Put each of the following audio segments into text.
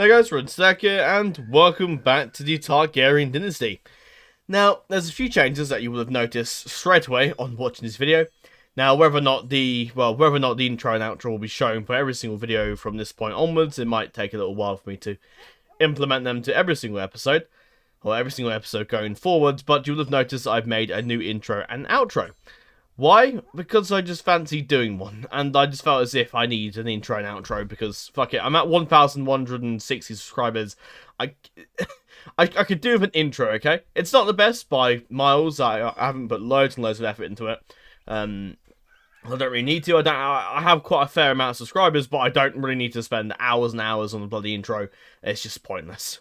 Hey guys, Dynastic here, and welcome back to the Targaryen Dynasty. Now, there's a few changes that you will have noticed straight away on watching this video. Now, whether or not the intro and outro will be shown for every single video from this point onwards, it might take a little while for me to implement them to every single episode, or every single episode going forwards, but you'll have noticed I've made a new intro and outro. Why? Because I just fancy doing one, and I just felt as if I need an intro and outro, because, fuck it, I'm at 1,160 subscribers. I could do with an intro, okay? It's not the best by miles, I haven't put loads and loads of effort into it. I don't really need to, I have quite a fair amount of subscribers, but I don't really need to spend hours and hours on the bloody intro. It's just pointless.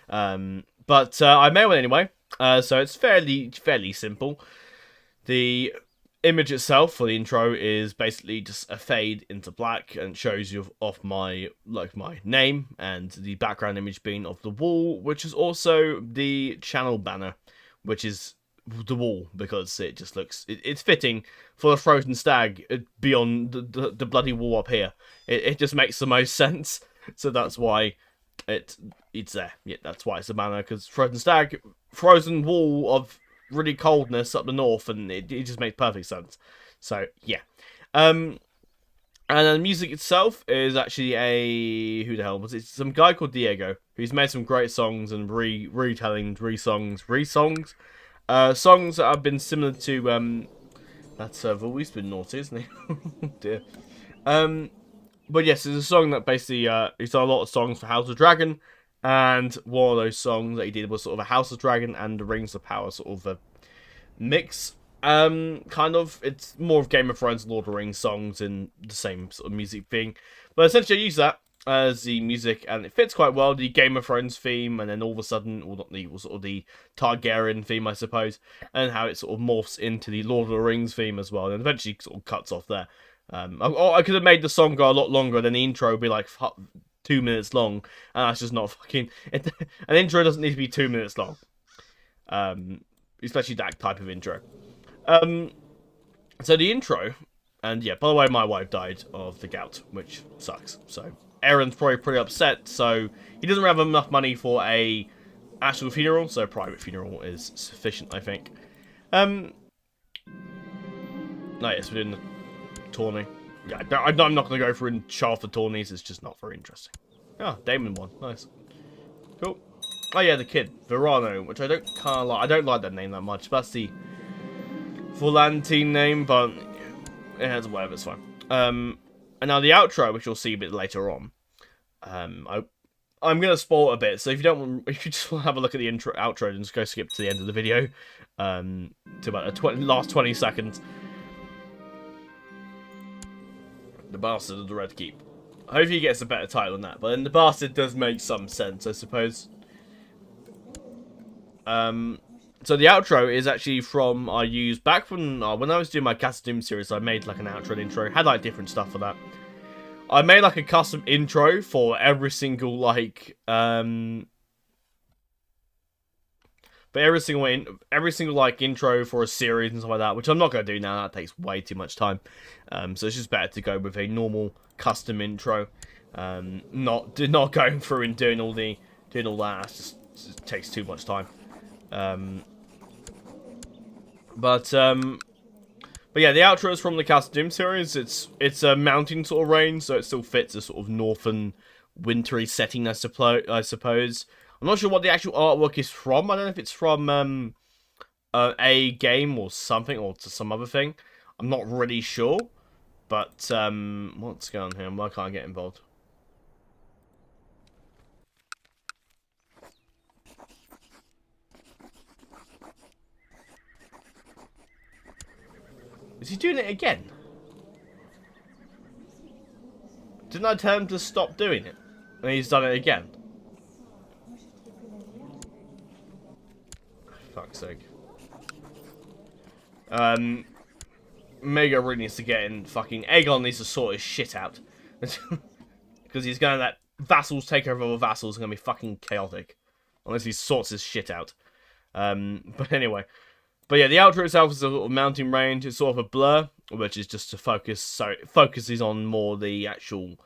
But I made one anyway, so it's fairly simple. The image itself for the intro is basically just a fade into black and shows you off my name, and the background image being of the wall, which is also the channel banner, which is the wall, because it just looks it's fitting for the frozen stag beyond the bloody wall up here. It just makes the most sense, so that's why it's there. Yeah, that's why it's a banner, because frozen stag, frozen wall of really coldness up the north, and it just makes perfect sense. So yeah, and then the music itself is actually who the hell was it? Some guy called Diego, who's made some great songs and songs that have been similar to that's always been naughty, isn't it? Dear. But yes, it's a song that basically he's done a lot of songs for House of Dragon. And one of those songs that he did was sort of a House of Dragon and the Rings of Power sort of a mix. Kind of. It's more of Game of Thrones, Lord of the Rings songs in the same sort of music thing. But essentially I use that as the music, and it fits quite well, the Game of Thrones theme, and then all of a sudden, well, not the, sort of the Targaryen theme, I suppose, and how it sort of morphs into the Lord of the Rings theme as well, and eventually sort of cuts off there. I could have made the song go a lot longer, then the intro would be like 2 minutes long, and that's just not fucking... An intro doesn't need to be 2 minutes long. Especially that type of intro. So the intro, and yeah, by the way, my wife died of the gout, which sucks. So Aaron's probably pretty upset, so he doesn't have enough money for a actual funeral, so a private funeral is sufficient, I think. Oh yes, we're doing the tourney. Yeah, I'm not going to go for in chart for tourneys, it's just not very interesting. Oh, Damon won. Nice. Cool. Oh yeah, the kid. Verano, which I don't kind of like. I don't like that name that much. That's the Volantine name, but yeah, it's whatever, it's fine. And now the outro, which you'll see a bit later on. I'm going to spoil it a bit, so if you just want to have a look at the outro, then just go skip to the end of the video. To about the last 20 seconds. The Bastard of the Red Keep. Hopefully he gets a better title than that, but then the Bastard does make some sense, I suppose. So the outro is actually from, I used back from, when I was doing my Cast Doom series, I made like an outro and intro, had like different stuff for that. I made like a custom intro for every single like, but every single like intro for a series and stuff like that, which I'm not going to do now, that takes way too much time. So it's just better to go with a normal custom intro. Not going through and doing all that, it just takes too much time. But yeah, the outro is from the Cast Doom series. It's a mountain sort of range, so it still fits a sort of northern, wintry setting, I suppose. I'm not sure what the actual artwork is from. I don't know if it's from a game or something, or to some other thing. I'm not really sure. But what's going on here? Why can't I get involved? Is he doing it again? Didn't I tell him to stop doing it? And he's done it again. Fuck's sake. Mega really needs to get in. Fucking Aegon needs to sort his shit out. Because he's gonna let vassals take over other vassals. It's gonna be fucking chaotic. Unless he sorts his shit out. But anyway. But yeah, the outro itself is a little mountain range. It's sort of a blur, which is just to focus. So it focuses on more the actual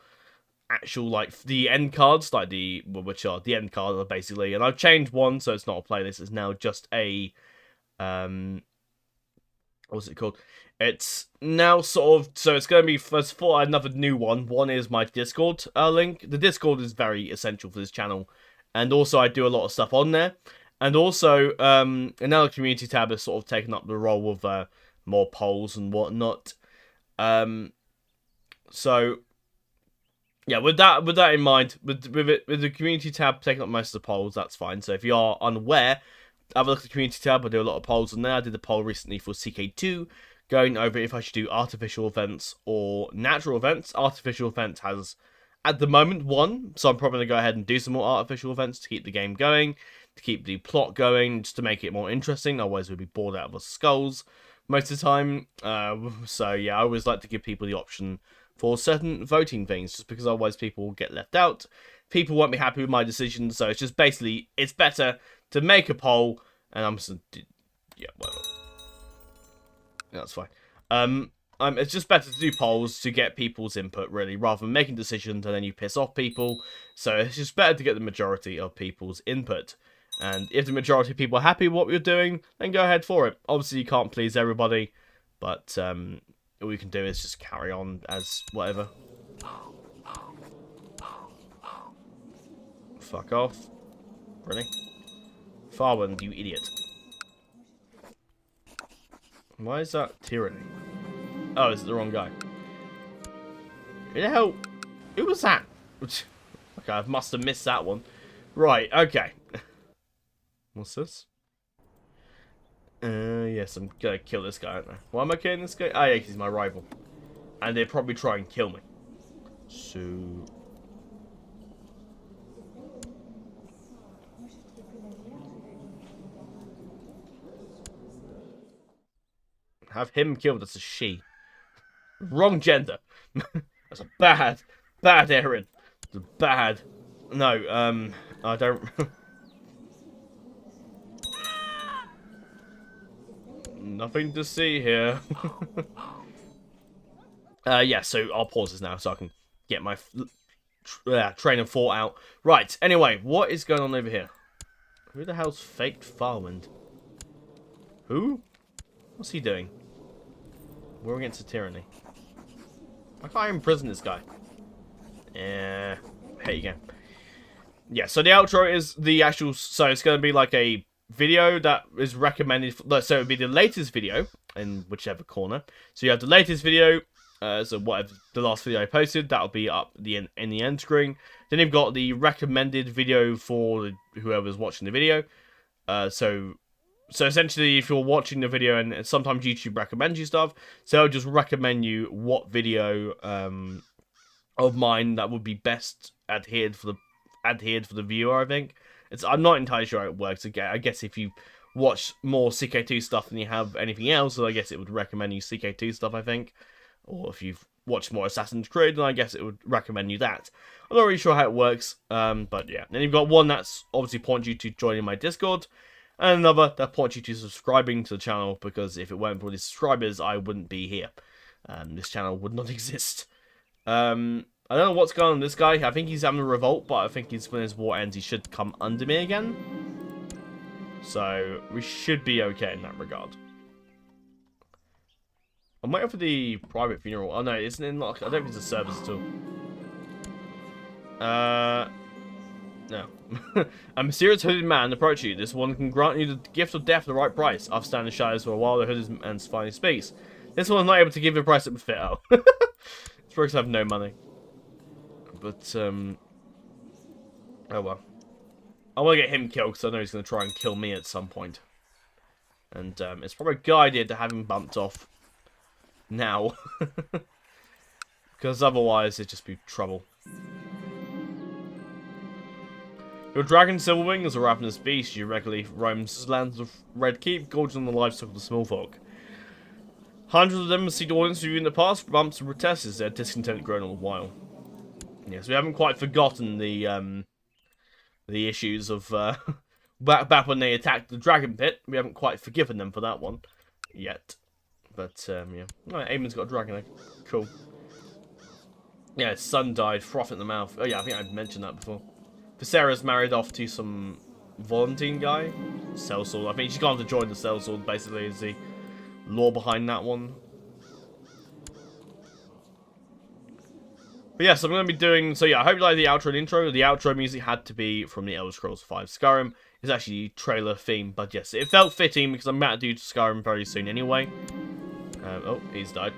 actual, like, the end cards, like which are the end card, basically. And I've changed one, so it's not a playlist. It's now just a, what's it called? It's now sort of, so it's going to be first for another new one. One is my Discord link. The Discord is very essential for this channel, and also I do a lot of stuff on there. And also, another community tab has sort of taken up the role of more polls and whatnot. So yeah, with that in mind, with the community tab taking up most of the polls, that's fine. So if you are unaware, have a look at the community tab. I do a lot of polls on there. I did a poll recently for CK2, going over if I should do artificial events or natural events. Artificial events has, at the moment, one, so I'm probably going to go ahead and do some more artificial events to keep the game going, to keep the plot going, just to make it more interesting. Otherwise, we'd be bored out of our skulls most of the time. So yeah, I always like to give people the option for certain voting things, just because otherwise people will get left out. People won't be happy with my decisions, so it's just basically, it's better to make a poll, and I'm just, yeah, whatever. That's fine. It's just better to do polls to get people's input, really, rather than making decisions and then you piss off people. So it's just better to get the majority of people's input. And if the majority of people are happy with what you're doing, then go ahead for it. Obviously, you can't please everybody, but all you can do is just carry on as whatever. Fuck off. Really? Farwind, you idiot. Why is that tyranny? Oh, is it the wrong guy? Who the hell? Who was that? Okay, I must have missed that one. Right, okay. What's this? Yes, I'm gonna kill this guy, aren't I? Why am I killing this guy? Oh, yeah, because he's my rival. And they'd probably try and kill me. So... have him killed as a she. Wrong gender. That's a bad Aaron. It's a bad. No, I don't. Nothing to see here. Yeah, so I'll pause this now so I can get my train of thought out. Right, anyway, what is going on over here? Who the hell's faked Farwind? Who? What's he doing? We're against a tyranny. I can't imprison this guy. Here you go. Yeah, so the outro is the actual... So it's going to be like a video that is recommended... So it would be the latest video in whichever corner. So you have the latest video. So whatever the last video I posted, that'll be up in the end screen. Then you've got the recommended video for whoever's watching the video. So essentially, if you're watching the video, and sometimes YouTube recommends you stuff, so I'll just recommend you what video of mine that would be best adhered for the viewer. I think I'm not entirely sure how it works. Again, I guess if you watch more CK2 stuff than you have anything else, so I guess it would recommend you CK2 stuff. I think, or if you've watched more Assassin's Creed, then I guess it would recommend you that. I'm not really sure how it works, but yeah. Then you've got one that's obviously points you to joining my Discord. And another that points you to subscribing to the channel, because if it weren't for the subscribers, I wouldn't be here. This channel would not exist. I don't know what's going on with this guy. I think he's having a revolt, but I think when his war ends, he should come under me again. So, we should be okay in that regard. I'm waiting for the private funeral. Oh no, isn't it not? I don't think it's a service at all. No. A mysterious hooded man approaches you. This one can grant you the gift of death at the right price. After standing in the shadows for a while, the hooded man finally speaks. This one's not able to give you a price that would fit. Oh. It's because I have no money. But, oh well. I want to get him killed, because I know he's going to try and kill me at some point. And, it's probably a good idea to have him bumped off now. Because otherwise, it'd just be trouble. Your dragon Silverwing is a ravenous beast. You regularly roams lands of Red Keep, gorging on the livestock of the small folk. Hundreds of them have seen audience with you in the past, bumps and protests as their discontent grown all the while. Yes, we haven't quite forgotten the issues of back when they attacked the dragon pit. We haven't quite forgiven them for that one yet. But yeah, right, Eamon's got a dragon egg. Cool. Yeah, his son died, froth in the mouth. Oh yeah, I think I mentioned that before. Viserys married off to some Volantine guy. Sellsword. I think she's gone to join the Sellsword, basically, is the lore behind that one. But yes, I'm going to be doing... So yeah, I hope you like the outro and intro. The outro music had to be from the Elder Scrolls V Skyrim. It's actually trailer theme, but yes, it felt fitting because I'm about to do Skyrim very soon anyway. Oh, he's died.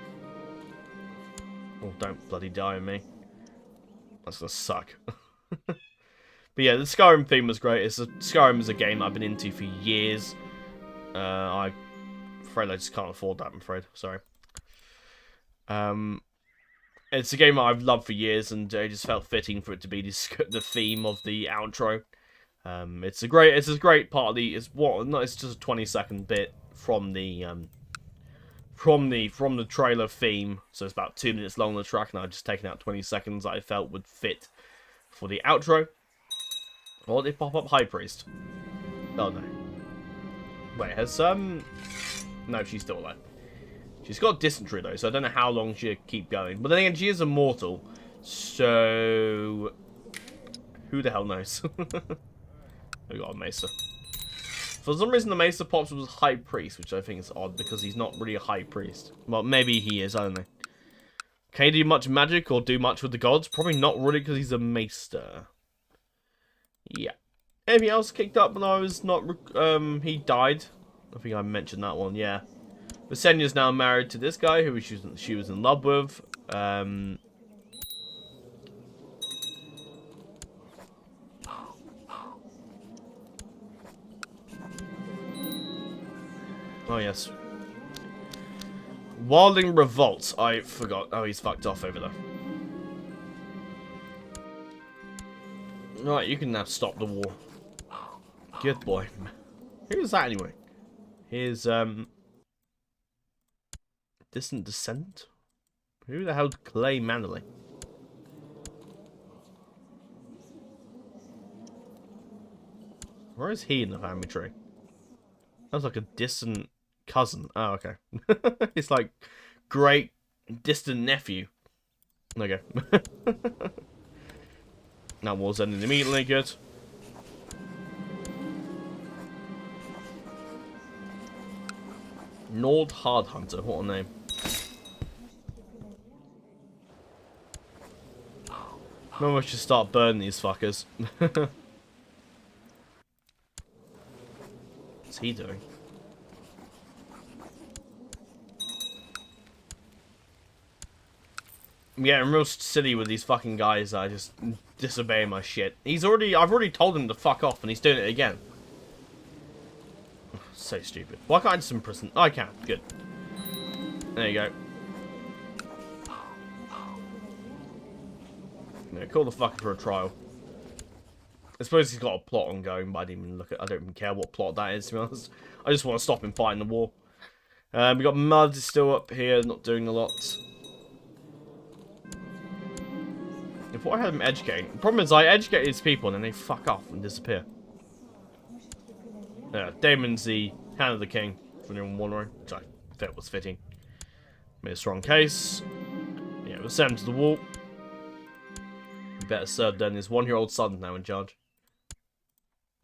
Oh, don't bloody die on me. That's going to suck. But yeah, the Skyrim theme was great. Skyrim is a game I've been into for years. I'm afraid I just can't afford that, I'm afraid. Sorry. It's a game that I've loved for years, and it just felt fitting for it to be the theme of the outro. It's a great part of the. It's just a 20-second bit from the trailer theme. So it's about 2 minutes long on the track, and I've just taken out 20 seconds that I felt would fit for the outro. Or did it pop up High Priest? Oh no. Wait, has no, she's still alive. She's got dysentery though, so I don't know how long she'll keep going. But then again, she is immortal, so who the hell knows? We got a Mesa. For some reason, the Mesa pops was High Priest, which I think is odd because he's not really a High Priest. Well, maybe he is, I don't know. Can he do much magic or do much with the gods? Probably not really because he's a Maester. Yeah. Anything else kicked up when I was not... he died. I think I mentioned that one, yeah. Visenya's now married to this guy who she was in love with. Oh, yes. Wildling revolts. I forgot. Oh, he's fucked off over there. Right, you can now stop the war. Good boy. Who's that anyway? His, distant descendant? Who the hell's Clay Manderley? Where is he in the family tree? Sounds like a distant cousin. Oh, okay. It's like great distant nephew. Okay. That war's ending immediately. Good. Nord Hardhunter. What a name. Maybe I should start burning these fuckers. What's he doing? I'm getting real silly with these fucking guys that are just disobeying my shit. I've already told him to fuck off and he's doing it again. So stupid. Why can't I just imprison? Oh, I can. Good. There you go. Yeah, call the fucker for a trial. I suppose he's got a plot ongoing, but I didn't even look at. I don't even care what plot that is, to be honest. I just want to stop him fighting the war. We got Mud still up here, not doing a lot. Before I had him educating. The problem is I educate these people and then they fuck off and disappear. Daemon's the hand of the king, for anyone wondering, which I felt was fitting. Made a strong case. Yeah, we'll send him to the wall. Better served than his 1-year-old son now in charge.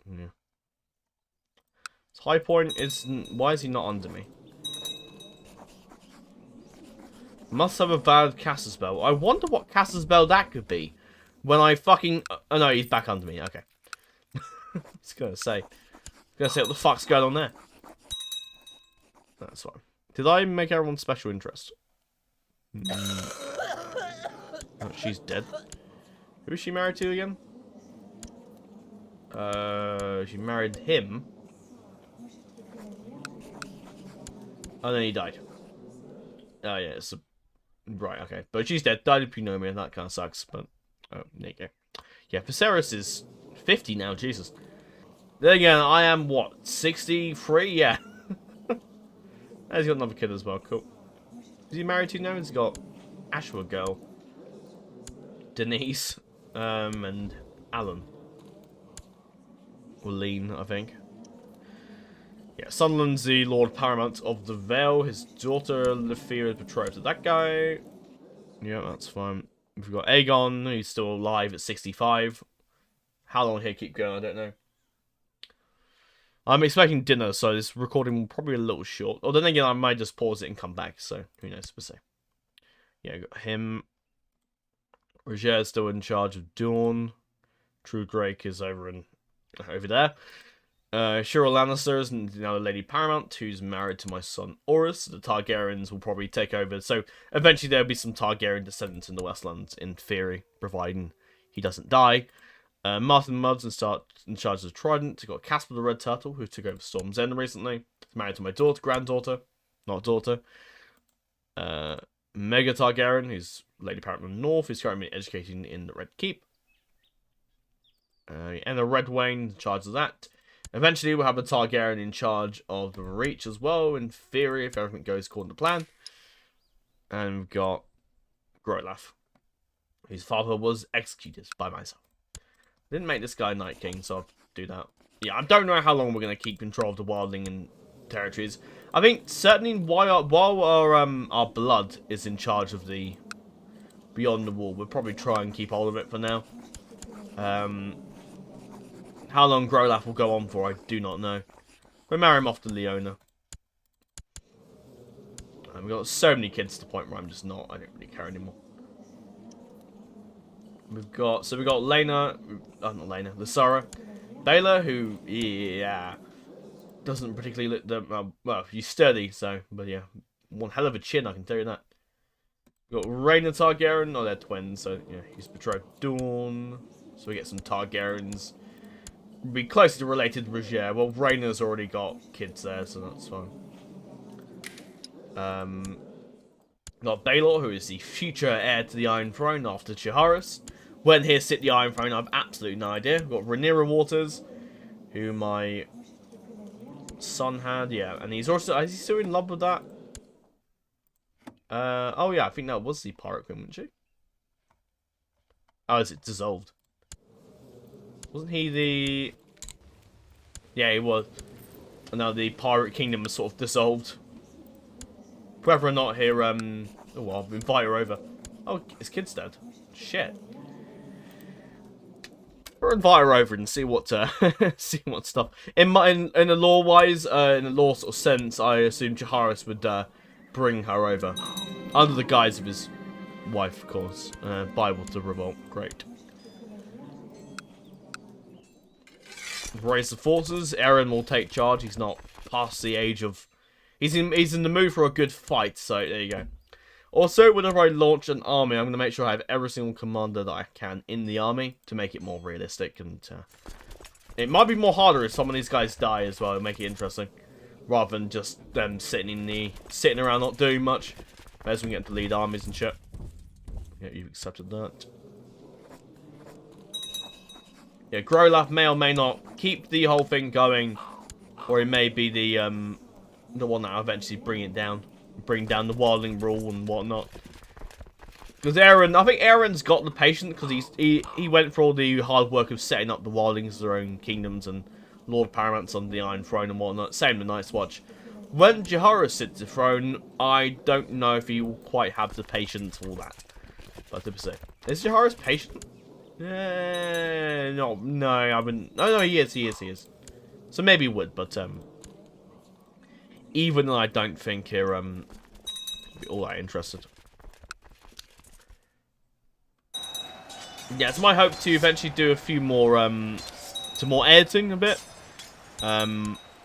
Yeah. His high point is... Why is he not under me? Must have a valid caster spell. I wonder what caster spell that could be. When I fucking... Oh no, he's back under me. Okay. I was gonna say what the fuck's going on there. That's fine. Did I make everyone special interest? Oh, she's dead. Who is she married to again? She married him. Oh, then he died. Oh, yeah, it's a... Right, okay. But she's dead. Died of pneumonia, that kind of sucks, but... Oh, there you go. Yeah, Viserys is 50 now, Jesus. Then again, I am, what, 63? Yeah. He's got another kid as well, cool. Is he married to now? He's got Ashwood Girl, Denise, and Alan. Or Lean, I think. Yeah, Sunderland's the Lord Paramount of the Vale. His daughter, Lefira, is betrothed to that guy. Yeah, that's fine. We've got Aegon, who's still alive at 65. How long he'll keep going, I don't know. I'm expecting dinner, so this recording will probably be a little short. Or then again, I might just pause it and come back, so who knows, we'll see. Yeah, got him. Roger's still in charge of Dawn. True Drake is over there. Cheryl Lannister is another Lady Paramount, who's married to my son Orys. The Targaryens will probably take over, so eventually there'll be some Targaryen descendants in the Westlands, in theory, providing he doesn't die. Martin Mudd's in charge of Trident. We've got Casper the Red Turtle, who took over Storm's End recently. He's married to my granddaughter, not daughter. Mega Targaryen, who's Lady Paramount North, who's currently educating in the Red Keep. And the Red Wain in charge of that. Eventually, we'll have a Targaryen in charge of the Reach as well, in theory, if everything goes according to plan. And we've got Grolaf, whose father was executed by myself. Didn't make this guy Night King, so I'll do that. Yeah, I don't know how long we're going to keep control of the Wildling and territories. I think certainly while our blood is in charge of the Beyond the Wall, we'll probably try and keep hold of it for now. How long Grolaf will go on for, I do not know. We'll marry him off to Leona. And we've got so many kids to the point where I'm just not, I don't really care anymore. We've got Lena, not Lena, Lysara. Baylor, who, yeah, doesn't particularly look, well, he's sturdy, so, but yeah, one hell of a chin, I can tell you that. We've got Rhaena Targaryen, they're twins, so, yeah, he's betrothed Dawn, so we get some Targaryens. Be closely related to Roger. Well, Rhaena's already got kids there, so that's fine. Got Baelor, who is the future heir to the Iron Throne after Jaehaerys. When he'll sit the Iron Throne, I have absolutely no idea. We've got Rhaenyra Waters, who my son had, yeah, and he's also, is he still in love with that? Oh yeah, I think that was the Pirate Queen, wasn't she? Oh, is it dissolved? Wasn't he the... Yeah, he was. And now the Pirate Kingdom is sort of dissolved. Whether or not here, oh well, I'll invite her over. Oh, his kid's dead. Shit. We'll invite her over and see what, see what stuff. In the lore-wise, in the lore sort of sense, I assume Jaehaerys would, bring her over. Under the guise of his wife, of course. Bible to revolt. Great. Raise the forces. Aaron will take charge. He's not past the age of... He's in the mood for a good fight, so there you go. Also, whenever I launch an army, I'm going to make sure I have every single commander that I can in the army to make it more realistic. And it might be more harder if some of these guys die as well, make it interesting. Rather than just them sitting around not doing much. As we get to lead armies and shit. Yeah, you've accepted that. Yeah, Grolaf may or may not keep the whole thing going, or he may be the one that will eventually bring down the Wildling rule and whatnot. Because I think Aaron's got the patience because he went through all the hard work of setting up the Wildlings as their own kingdoms and Lord Paramount's on the Iron Throne and whatnot. Same the Night's Watch. When Jaehaerys sits the throne, I don't know if he will quite have the patience for that. But to say, is Jaehaerys patient? No, I wouldn't. No, he is. So maybe he would, but even I don't think he'll be all that interested. Yeah, it's my hope to eventually do a few more more editing a bit.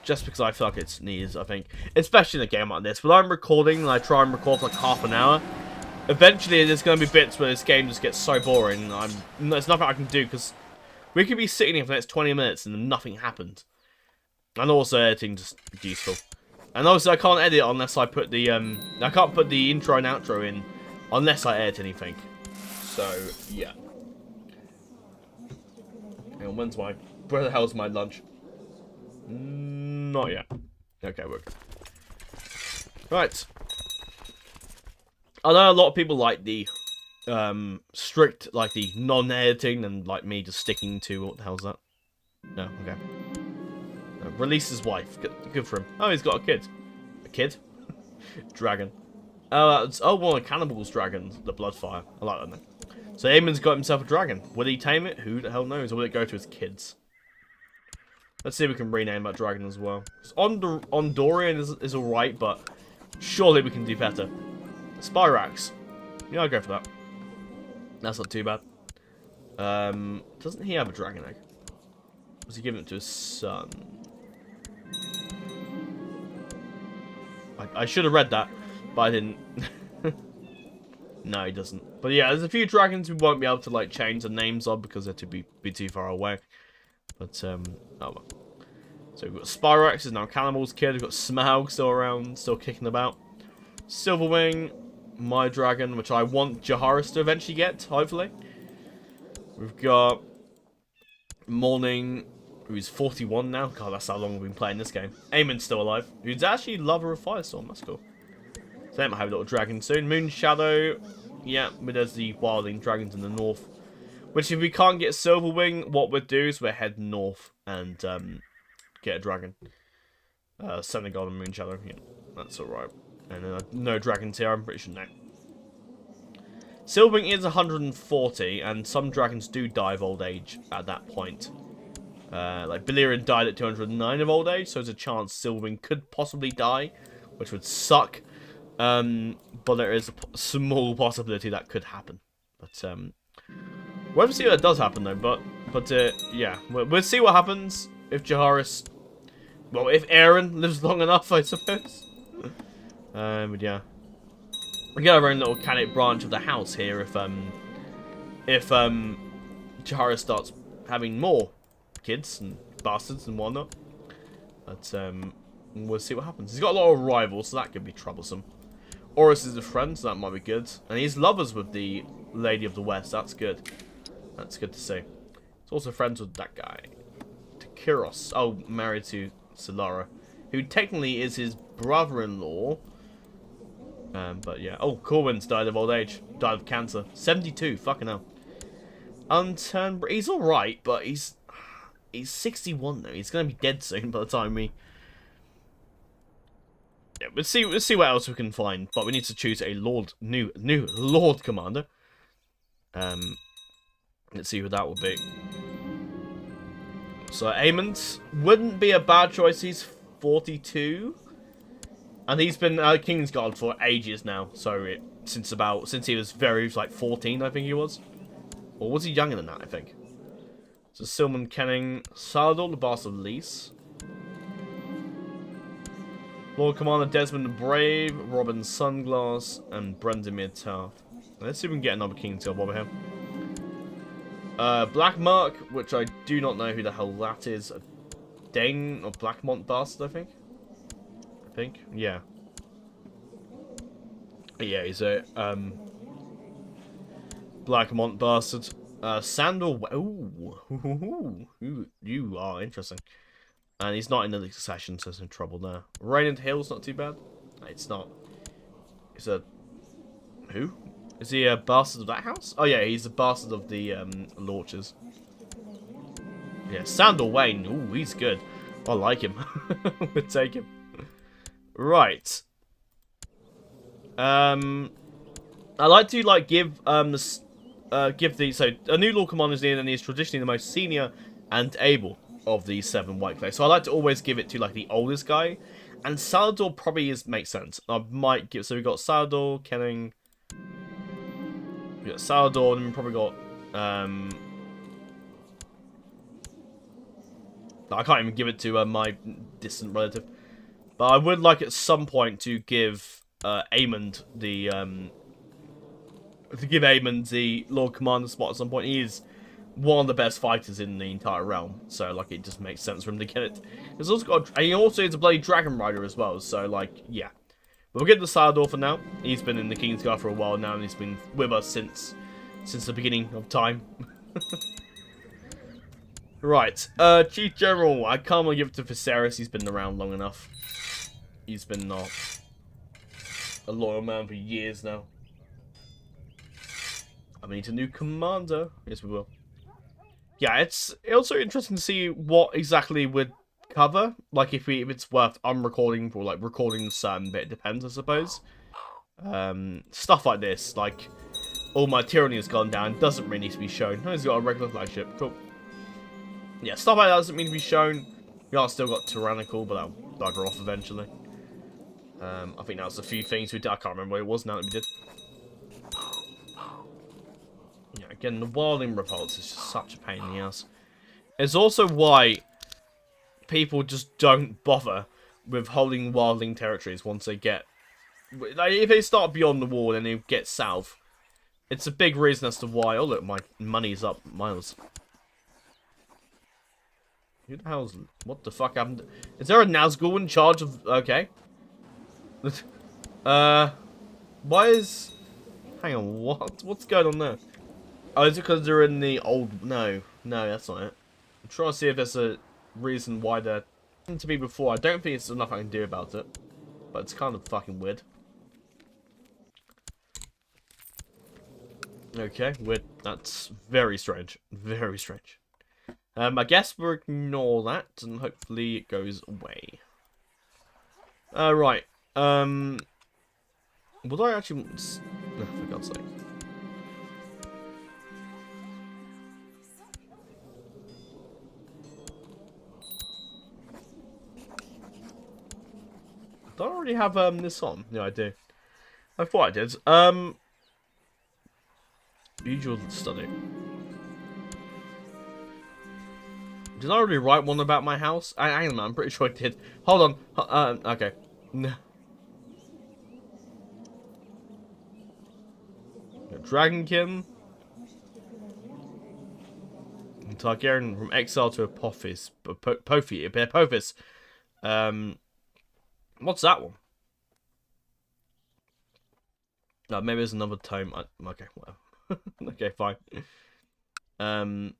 Just because I feel like it's needed, I think. Especially in a game like this. When I'm recording and I try and record for like half an hour, eventually there's going to be bits where this game just gets so boring. There's nothing I can do because we could be sitting here for the next 20 minutes and nothing happened. And also editing just useful. And also I can't edit unless I put the I can't put the intro and outro in unless I edit anything. So yeah. Hang on, where the hell's my lunch? Not yet. Okay, we're good. Right. I know a lot of people like the strict, like the non-editing, and like me just sticking to what the hell's that? No, okay. Release his wife. Good for him. Oh, he's got a kid. A kid? Dragon. Oh, one of Cannibal's dragons. The Bloodfire. I like that name. So Aemon's got himself a dragon. Will he tame it? Who the hell knows? Or will it go to his kids? Let's see if we can rename that dragon as well. Ondorian is alright, but surely we can do better. Spyrax. Yeah, I'll go for that. That's not too bad. Doesn't he have a dragon egg? Was he giving it to his son? I should have read that, but I didn't. No, he doesn't. But yeah, there's a few dragons we won't be able to like change the names of because they're be too far away. But oh well. So we've got Spyrax is now Cannibal's kid. We've got Smaug still around, still kicking about. Silverwing, my dragon, which I want Jaharis to eventually get, hopefully. We've got Morning, who's 41 now. God, that's how long we've been playing this game. Aemon's still alive. Who's actually lover of Firestorm. That's cool. So they might have a little dragon soon. Moon Shadow. Yeah, but there's the Wildling dragons in the north. Which if we can't get Silverwing, what we'll do is we'll head north and get a dragon. Senegal and Moon Shadow. Yeah, that's alright. And no dragons here, I'm pretty sure no. Silverwing is 140, and some dragons do die of old age at that point. Like Valyrian died at 209 of old age, so there's a chance Silverwing could possibly die, which would suck. But there is a small possibility that could happen. But we'll have to see what does happen though. But yeah, we'll see what happens if Jaharis, well, if Aaron lives long enough, I suppose. But yeah, we get our own little cadet branch of the house here. If Jaharis starts having more kids and bastards and whatnot. But we'll see what happens. He's got a lot of rivals, so that could be troublesome. Horus is a friend, so that might be good. And he's lovers with the Lady of the West. That's good. That's good to see. He's also friends with that guy. Takiros. Oh, married to Solara. Who technically is his brother-in-law. But yeah. Oh, Corwin's died of old age. Died of cancer. 72. Fucking hell. Unturned. He's alright, but he's 61 though. He's going to be dead soon by the time we... Yeah, we'll see what else we can find, but we need to choose a new Lord Commander. Let's see who that will be. So Aemond wouldn't be a bad choice. He's 42, and he's been Kingsguard for ages now. So since he was like 14, I think he was, or was he younger than that? I think. So Silman Kenning, Salador, the Bastard of Lys. Lord Commander Desmond the Brave, Robin Sunglass, and Brendemir Taft. Let's see if we can get another Kingsguard over here. Black Mark, which I do not know who the hell that is. A Dane or Blackmont Bastard, I think. Yeah. Yeah, he's a Blackmont Bastard. Sandal. Ooh, you are interesting. And he's not in the succession, so there's no trouble there. Raynard Hill's not too bad. It's not. It's a... Who? Is he a bastard of that house? Oh yeah, he's a bastard of the Launchers. Yeah, Sandal Wayne. Ooh, he's good. I like him. We'll take him. Right. I like to like give so a new Lord Commander's in, and he's traditionally the most senior and able of the 7 White Clay. So I like to always give it to like the oldest guy, and Salador probably makes sense. I might give. So we got Salador, Kenning. We got Salador, and we probably got I can't even give it to my distant relative, but I would like at some point to give Aemond the Lord Commander spot at some point. He is one of the best fighters in the entire realm, so like it just makes sense for him to get it. He's also got, and he also is a bloody dragon rider as well, so like yeah. But we'll get the Salador for now. He's been in the Kingsguard for a while now, and he's been with us since the beginning of time. Right, Chief General. I can't really give it to Viserys. He's been around long enough. He's been a loyal man for years now. I need a new commander. Yes, we will. Yeah, it's also interesting to see what exactly would cover. Like if it's worth unrecording or like recording certain bit. It depends, I suppose. Stuff like this, like all my tyranny has gone down. Doesn't really need to be shown. He's got a regular flagship. Cool. Yeah, stuff like that doesn't mean to be shown. We are still got tyrannical, but that'll bugger off eventually. I think that was a few things we did. I can't remember what it was now that we did. Yeah, again, the Wildling revolts is just such a pain in the ass. It's also why people just don't bother with holding Wildling territories once they get... Like, if they start beyond the wall and they get south, it's a big reason as to why... Oh, look, my money's up miles. Who the hell's... What the fuck happened? Is there a Nazgul in charge of... Okay. Why is... Hang on, what? What's going on there? Oh, is it because they're in the old... No, that's not it. I'm trying to see if there's a reason why they're... To be before. I don't think it's enough I can do about it. But it's kind of fucking weird. Okay, weird. That's very strange. Very strange. I guess we'll ignore that, and hopefully it goes away. Right. Would I actually... Oh, for God's sake. Do I already have this on? Yeah, I do. I thought I did. Usual study. Did I already write one about my house? Hang on, I'm pretty sure I did. Hold on. Okay. Dragonkin. Targaryen from exile to Apophis. Apophis. What's that one? No, maybe there's another tome. Okay, whatever. Okay, fine. I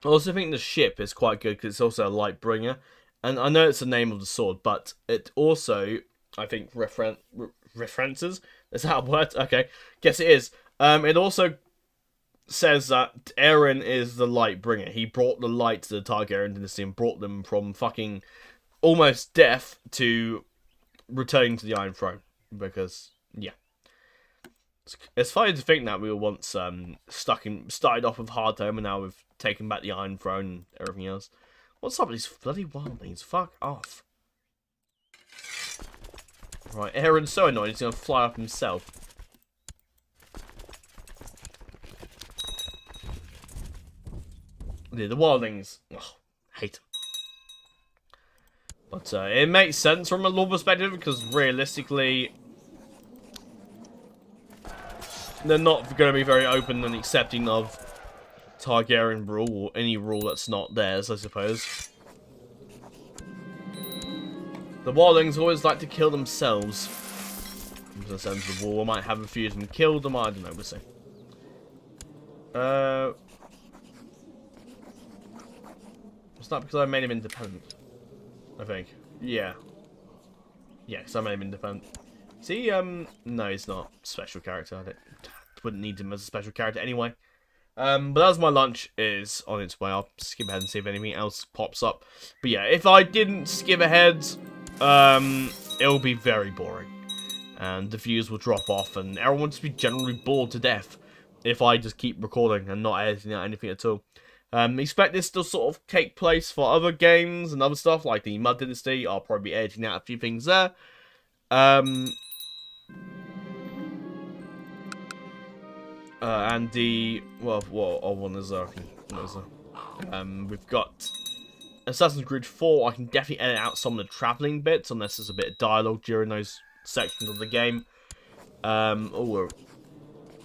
also think the ship is quite good because it's also a light bringer. And I know it's the name of the sword, but it also, I think, references. Is that a word? Okay, guess it is. It also says that Aeron is the light bringer. He brought the light to the Targaryen Dynasty and brought them from fucking almost death to returning to the Iron Throne. Because, yeah. It's funny to think that we were once started off with Hardhome and now we've taken back the Iron Throne and everything else. What's up with these bloody wildlings? Fuck off. Right, Aeron's so annoyed he's gonna fly up himself. Yeah, the wildlings. Oh, hate them. But it makes sense from a law perspective because realistically, they're not going to be very open and accepting of Targaryen rule or any rule that's not theirs, I suppose. The wildlings always like to kill themselves. In the sense of the war, I might have a few of them killed them. I don't know. We'll see. It's not because I made him independent. I think. Yeah. Yeah, because I made him independent. See, no, he's not a special character. I wouldn't need him as a special character anyway. But as my lunch is on its way, I'll skip ahead and see if anything else pops up. But yeah, if I didn't skip ahead, it'll be very boring. And the views will drop off, and everyone will just be generally bored to death if I just keep recording and not editing out anything at all. Expect this to sort of take place for other games and other stuff, like the Mud Dynasty. I'll probably be editing out a few things there. And the... Well, old one is we've got Assassin's Creed 4. I can definitely edit out some of the travelling bits, unless there's a bit of dialogue during those sections of the game. Oh,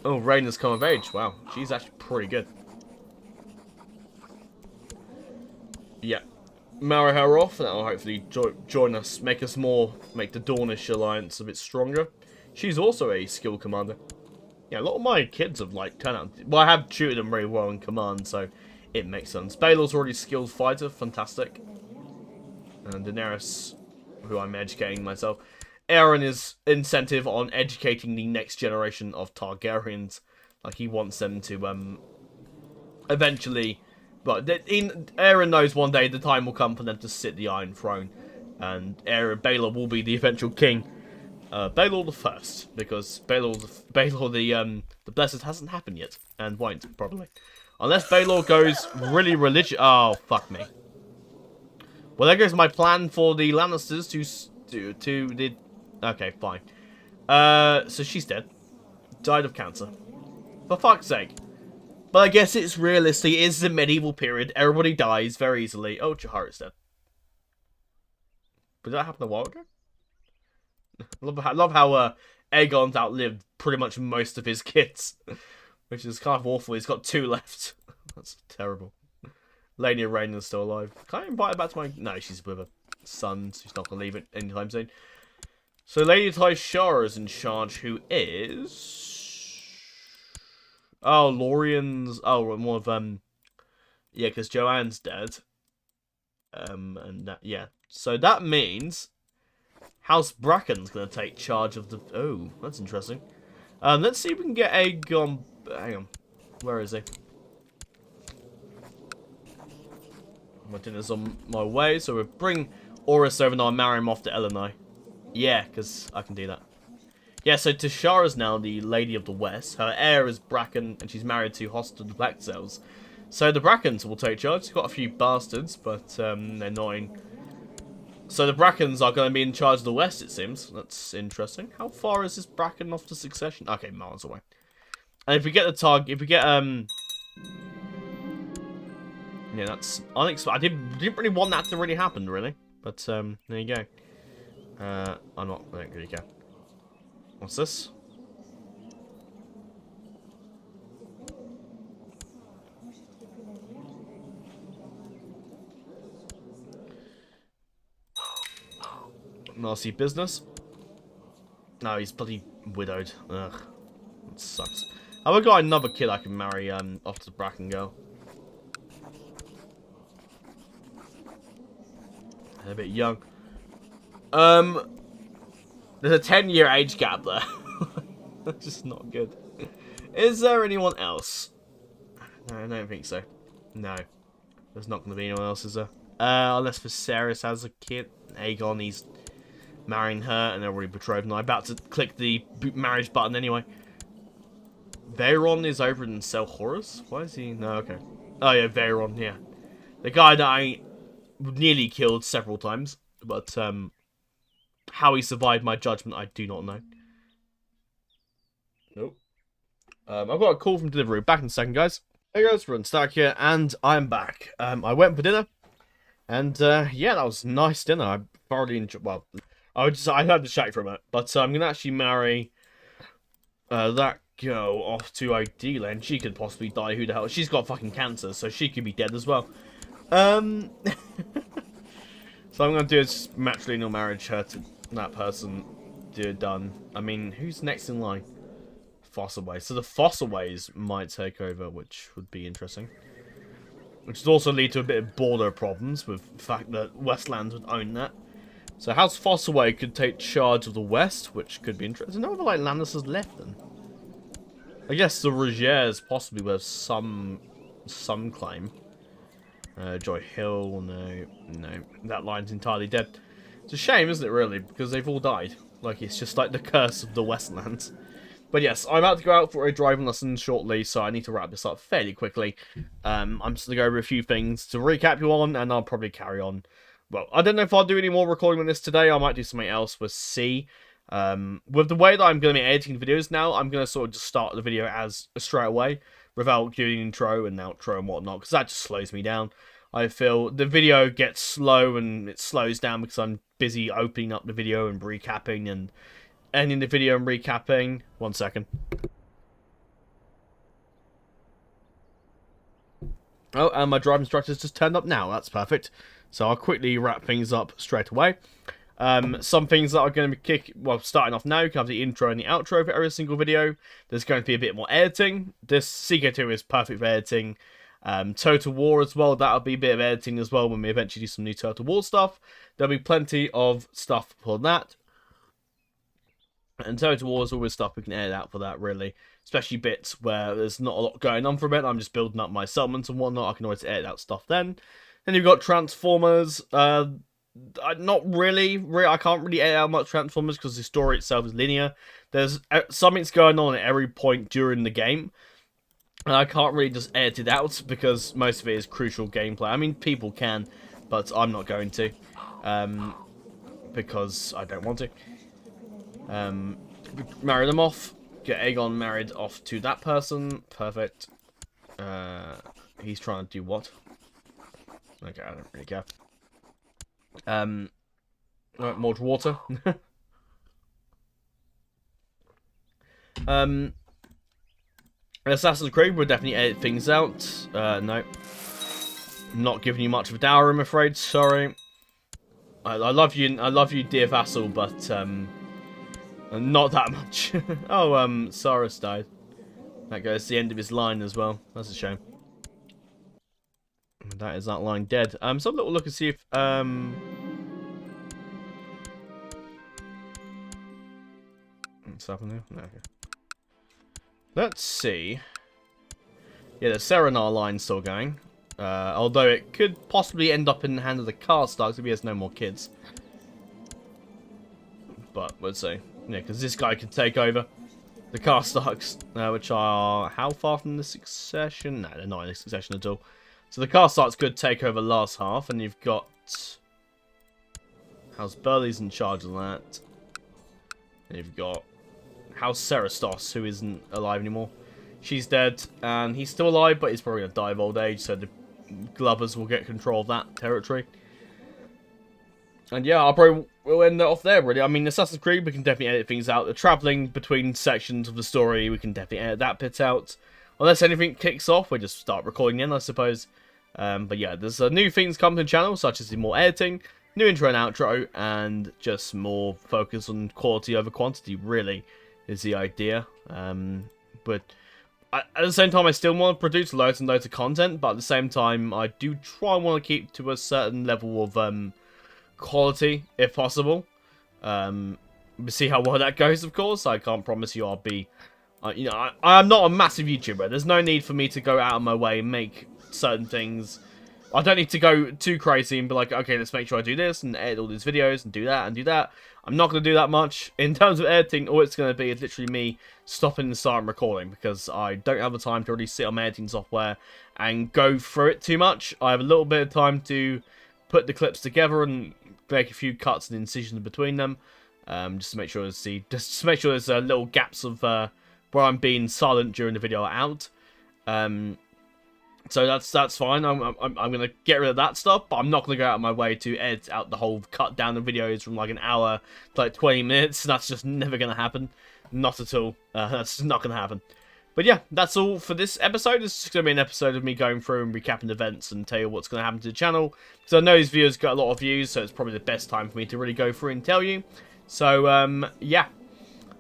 Rhaenyra's come of age. Wow, she's actually pretty good. Yeah, marry her off, and that'll hopefully join us, make the Dornish alliance a bit stronger. She's also a skill commander. Yeah, a lot of my kids have, like, turned out... Well, I have tutored them very well in command, so it makes sense. Baelor's already a skilled fighter, fantastic. And Daenerys, who I'm educating myself. Aeron is incentive on educating the next generation of Targaryens. Like, he wants them to, eventually... But Aeron knows one day the time will come for them to sit the Iron Throne. And Baelor will be the eventual king. Baelor the First, because Baelor the Blessed hasn't happened yet, and won't probably, unless Baelor goes really religious. Oh fuck me. Well, there goes my plan for the Lannisters to the. Okay, fine. So she's dead, died of cancer. For fuck's sake. But I guess it's realistic. It is the medieval period. Everybody dies very easily. Oh, Chihara's dead. But did that happen a while ago? I love how Aegon's outlived pretty much most of his kids. Which is kind of awful. He's got 2 left. That's terrible. Lady Rhaenyn's still alive. Can I invite her back to my... No, she's with her son. So she's not going to leave it anytime soon. So Lady Tyshaura is in charge, who is... Oh, Lorien's... Oh, more of, yeah, because Joanne's dead. And that, yeah. So that means House Bracken's going to take charge of the... Oh, that's interesting. Let's see if we can get Aegon... Hang on. Where is he? My dinner's on my way, so we'll bring Oris over and I'll marry him off to Elenai. Yeah, because I can do that. Yeah, so Tashara's now the Lady of the West. Her heir is Bracken, and she's married to Hosta the Black Cells. So the Brackens will take charge. She's got a few bastards, but they're annoying. So the Brackens are going to be in charge of the West, it seems. That's interesting. How far is this Bracken off to succession? Okay, miles away. And if we get the target, if we get yeah, that's unexpected. I didn't really want that to really happen, really. But there you go. I'm not. There you go. What's this? Nasty business. No, he's bloody widowed. Ugh, that sucks. I've got another kid I can marry off to the Bracken girl. They're a bit young. There's a 10-year age gap there. That's just not good. Is there anyone else? No, I don't think so. No. There's not going to be anyone else, is there? Unless Viserys has a kid. Aegon, he's marrying her, and they're already betrothed. And I'm about to click the marriage button anyway. Valyrian is over in Selhorus? Why is he... No, okay. Oh, yeah, Valyrian, yeah. The guy that I nearly killed several times. But, how he survived my judgment, I do not know. Nope. I've got a call from delivery. Back in a second, guys. Hey guys, Run Stark here, and I'm back. I went for dinner, and yeah, that was a nice dinner. I thoroughly enjoyed. Well, I had to chat for a minute, but I'm gonna actually marry that girl off to Odile, and she could possibly die. Who the hell? She's got fucking cancer, so she could be dead as well. So I'm gonna do is matrilineal marriage her to that person. Do it done. I mean, who's next in line? Fossaway. So the Fossaways might take over, which would be interesting. Which would also lead to a bit of border problems with the fact that Westlands would own that. So House Fossaway could take charge of the West, which could be interesting. No other like Lannisters left then. I guess the Rogers possibly with some claim. Joy Hill, no, that line's entirely dead. It's a shame, isn't it, really? Because they've all died. Like, it's just like the curse of the Westlands. But yes, I'm about to go out for a driving lesson shortly, so I need to wrap this up fairly quickly. I'm just going to go over a few things to recap you on, and I'll probably carry on. Well, I don't know if I'll do any more recording on this today. I might do something else. We'll see. With the way that I'm going to be editing videos now, I'm going to sort of just start the video as straight away, without doing intro and outro and whatnot, because that just slows me down. I feel the video gets slow and it slows down because I'm busy opening up the video and recapping and ending the video and recapping. 1 second. Oh, and my drive instructor's just turned up now. That's perfect. So I'll quickly wrap things up straight away. Some things that are going to be starting off now. You can have the intro and the outro for every single video. There's going to be a bit more editing. This CK2 is perfect for editing. Total War as well, that'll be a bit of editing as well when we eventually do some new Total War stuff. There'll be plenty of stuff for that. And Total War is always stuff we can edit out for that, really. Especially bits where there's not a lot going on for a bit. I'm just building up my settlements and whatnot. I can always edit out stuff then. Then you've got Transformers. not really. I can't really edit out much Transformers because the story itself is linear. There's something's going on at every point during the game. And I can't really just edit it out because most of it is crucial gameplay. I mean, people can, but I'm not going to. Because I don't want to. Marry them off. Get Aegon married off to that person. Perfect. He's trying to do what? Okay, I don't really care. Right, more water. Assassin's Creed would definitely edit things out. No. Not giving you much of a dower, I'm afraid. Sorry. I love you, dear vassal, but not that much. Oh, Saras died. That goes to the end of his line as well. That's a shame. That is that line dead. So have a little look and see if what's happening there? No, okay. Let's see. Yeah, the Serenar line's still going. Although it could possibly end up in the hand of the Karstarks if he has no more kids. But we'll see. Yeah, because this guy could take over the Karstarks, which are how far from the succession? No, they're not in the succession at all. So the Karstarks could take over the last half, and you've got House Burley's in charge of that. And you've got House Serastos, who isn't alive anymore. She's dead, and he's still alive, but he's probably going to die of old age, so the Glovers will get control of that territory. And yeah, I'll probably we'll end it off there, really. I mean, Assassin's Creed, we can definitely edit things out. The travelling between sections of the story, we can definitely edit that bit out. Unless anything kicks off, we'll just start recording in, I suppose. But yeah, there's new things coming to the channel, such as the more editing, new intro and outro, and just more focus on quality over quantity, really, is the idea. But at the same time, I still want to produce loads and loads of content, but at the same time, I do try and want to keep to a certain level of quality, if possible. We'll see how well that goes, of course. I can't promise you I'll be... you know, I'm not a massive YouTuber. There's no need for me to go out of my way and make certain things. I don't need to go too crazy and be like, okay, let's make sure I do this and edit all these videos and do that and do that. I'm not going to do that much. In terms of editing, all it's going to be is literally me stopping and starting recording because I don't have the time to really sit on my editing software and go through it too much. I have a little bit of time to put the clips together and make a few cuts and incisions between them, just to make sure there's little gaps of where I'm being silent during the video are out. So that's fine. I'm gonna get rid of that stuff, but I'm not gonna go out of my way to edit out the whole cut down the videos from like an hour to like 20 minutes. That's just never gonna happen. Not at all. That's just not gonna happen. But yeah, that's all for this episode. This is gonna be an episode of me going through and recapping events and tell you what's gonna happen to the channel. So I know these videos got a lot of views, so it's probably the best time for me to really go through and tell you. So yeah,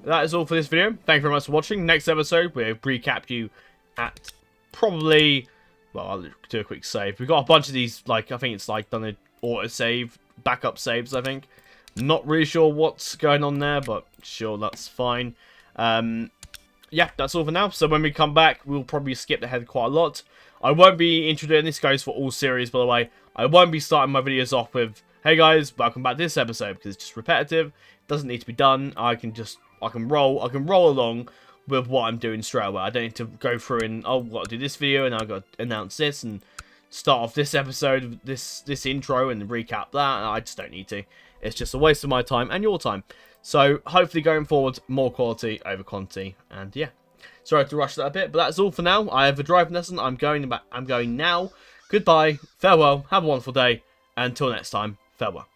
that is all for this video. Thank you very much for watching. Next episode, we'll recap you at probably... Well, I'll do a quick save. We've got a bunch of these, like, I think it's like done an auto-save, backup saves, I think. Not really sure what's going on there, but sure, that's fine. Yeah, that's all for now. So when we come back, we'll probably skip ahead quite a lot. I won't be introducing, this goes for all series, by the way. I won't be starting my videos off with, hey guys, welcome back to this episode, because it's just repetitive. It doesn't need to be done. I can roll along with what I'm doing straight away. I don't need to go through and, oh, I've got to do this video, and I've got to announce this, and start off this episode, this intro, and recap that. I just don't need to. It's just a waste of my time and your time. So, hopefully going forward, more quality over quantity, and yeah. Sorry to rush that a bit, but that's all for now. I have a driving lesson. I'm going now. Goodbye, farewell, have a wonderful day, and until next time, farewell.